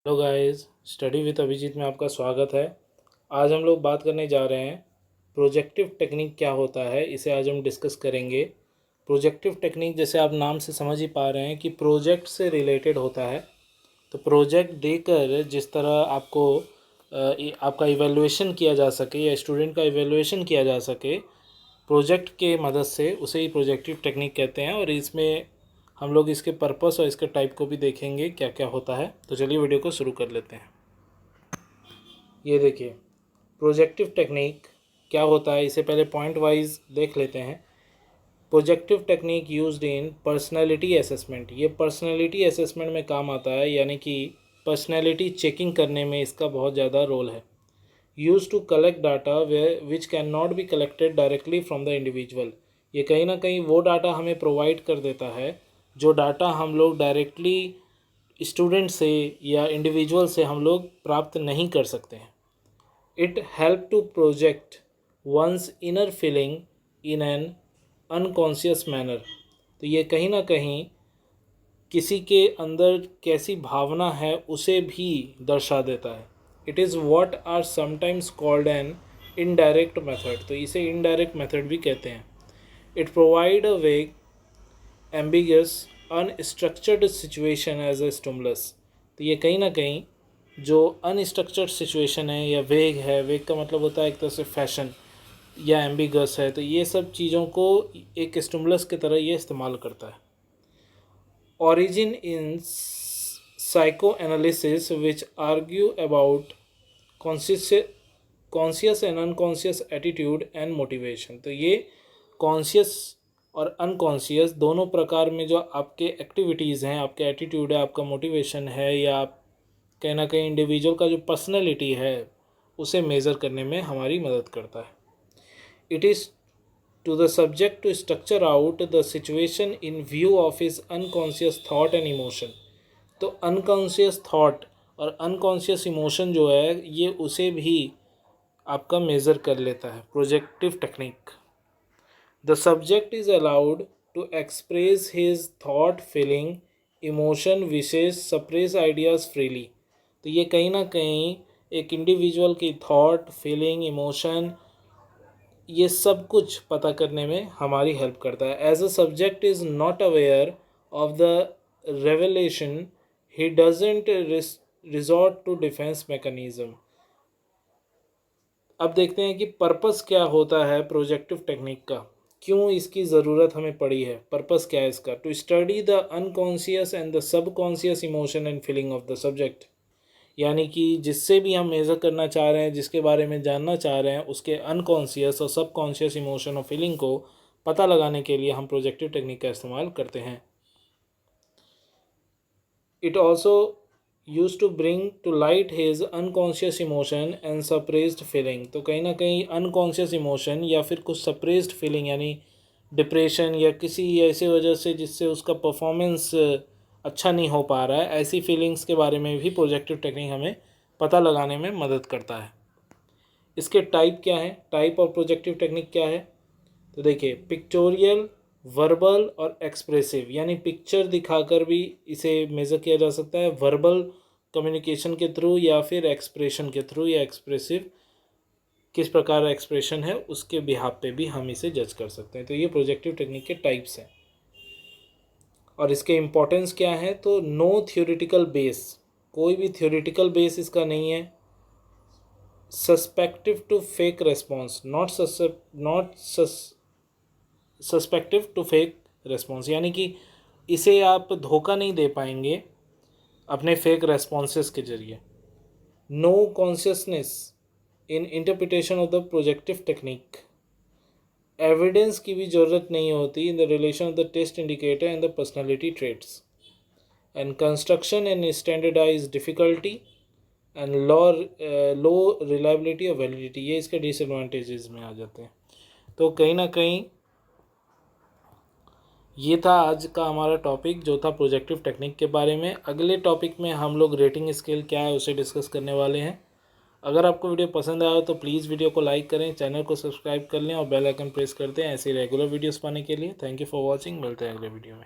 Hello guys, study with Abhijeet में आपका स्वागत है। आज हम लोग बात करने जा रहे हैं प्रोजेक्टिव टेक्निक क्या होता है, इसे आज हम डिस्कस करेंगे। प्रोजेक्टिव टेक्निक जैसे आप नाम से समझ ही पा रहे हैं कि प्रोजेक्ट से रिलेटेड होता है। तो प्रोजेक्ट देकर जिस तरह आपको आपका इवैल्यूएशन किया जा सके या स्टूडेंट का इवैल्यूएशन किया जा सके प्रोजेक्ट के मदद से, उसे ही प्रोजेक्टिव टेक्निक कहते हैं। और इसमें हम लोग इसके पर्पस और इसके टाइप को भी देखेंगे क्या क्या होता है। तो चलिए वीडियो को शुरू कर लेते हैं। ये देखिए प्रोजेक्टिव टेक्निक क्या होता है, इसे पहले पॉइंट वाइज देख लेते हैं। Projective technique used in personality assessment, ये पर्सनैलिटी असेसमेंट में काम आता है, यानी कि पर्सनैलिटी चेकिंग करने में इसका बहुत ज़्यादा रोल है। Use to collect data which can not be collected directly from the individual, ये कहीं ना कहीं वो डाटा हमें प्रोवाइड कर देता है जो डाटा हम लोग डायरेक्टली स्टूडेंट से या इंडिविजुअल से हम लोग प्राप्त नहीं कर सकते हैं। It help to project one's inner feeling in an unconscious manner, तो ये कहीं ना कहीं किसी के अंदर कैसी भावना है उसे भी दर्शा देता है। It is what are sometimes called an indirect method, तो इसे इनडायरेक्ट मेथड भी कहते हैं। It provide a vague ambiguous unstructured situation as a stimulus, तो ये कहीं ना कहीं जो अनस्ट्रक्चर्ड सिचुएशन है या वेग है, वेग का मतलब होता है एक तरह से फैशन, या एम्बिगस है, तो ये सब चीज़ों को एक स्टिमुलस की तरह ये इस्तेमाल करता है। Origin in psychoanalysis which argue about conscious and unconscious attitude and motivation, तो ये कॉन्शियस और अनकॉन्शियस दोनों प्रकार में जो आपके एक्टिविटीज़ हैं, आपके एटीट्यूड है, आपका मोटिवेशन है, या आप कहीं ना कहीं इंडिविजुअल का जो पर्सनैलिटी है उसे मेज़र करने में हमारी मदद करता है। It is to the subject to structure out the situation in view of his unconscious thought and emotion, तो unconscious thought और unconscious emotion जो है ये उसे भी आपका मेज़र कर लेता है projective technique. The subject is allowed to express his thought, feeling, emotion, wishes, suppress ideas freely, तो ये कहीं ना कहीं एक इंडिविजुअल की थॉट, फीलिंग, इमोशन, ये सब कुछ पता करने में हमारी हेल्प करता है। As a subject is not aware of the revelation he doesn't resort to defence mechanism. अब देखते हैं कि पर्पस क्या होता है प्रोजेक्टिव टेक्निक का, क्यों इसकी ज़रूरत हमें पड़ी है, पर्पस क्या है इसका। To study the unconscious and the subconscious emotion and feeling of the subject, यानी कि जिससे भी हम मेज़र करना चाह रहे हैं, जिसके बारे में जानना चाह रहे हैं, उसके अनकॉन्शियस और सबकॉन्शियस इमोशन और फीलिंग को पता लगाने के लिए हम प्रोजेक्टिव टेक्निक का इस्तेमाल करते हैं। It also use to bring to light his unconscious emotion and suppressed feeling, तो कहीं ना कहीं अनकॉन्शियस इमोशन या फिर कुछ सप्रेस्ड फीलिंग, यानी डिप्रेशन या किसी ऐसी वजह से जिससे उसका परफॉर्मेंस अच्छा नहीं हो पा रहा है, ऐसी फीलिंग्स के बारे में भी प्रोजेक्टिव टेक्निक हमें पता लगाने में मदद करता है। इसके टाइप क्या है, टाइप और प्रोजेक्टिव टेक्निक क्या है, तो देखिए पिक्चोरियल, वर्बल और एक्सप्रेसिव, यानी पिक्चर दिखाकर भी इसे मेज़र किया जा सकता है, वर्बल कम्युनिकेशन के थ्रू या फिर एक्सप्रेशन के थ्रू, या एक्सप्रेसिव किस प्रकार एक्सप्रेशन है उसके बिहाफ पे भी हम इसे जज कर सकते हैं। तो ये प्रोजेक्टिव टेक्निक के टाइप्स हैं और इसके इम्पोर्टेंस क्या है। तो नो थ्योरेटिकल बेस, कोई भी थ्योरेटिकल बेस इसका नहीं है। Susceptive to fake response, not susceptive to fake response, यानी कि इसे आप धोखा नहीं दे पाएंगे अपने फेक रेस्पॉन्सेस के जरिए। No consciousness in interpretation of the projective technique, evidence की भी ज़रूरत नहीं होती in the relation of the test indicator and the personality traits, and construction and standardise difficulty and low reliability और वैलिडिटी, ये इसके डिसएडवांटेजेस में आ जाते हैं। तो कहीं ना कहीं ये था आज का हमारा टॉपिक जो था प्रोजेक्टिव टेक्निक के बारे में। अगले टॉपिक में हम लोग रेटिंग स्केल क्या है उसे डिस्कस करने वाले हैं। अगर आपको वीडियो पसंद आया हो तो प्लीज़ वीडियो को लाइक करें, चैनल को सब्सक्राइब कर लें और बेल आइकन प्रेस कर दें ऐसे रेगुलर वीडियोस पाने के लिए। थैंक यू फॉर वॉचिंग, मिलते हैं अगले वीडियो में।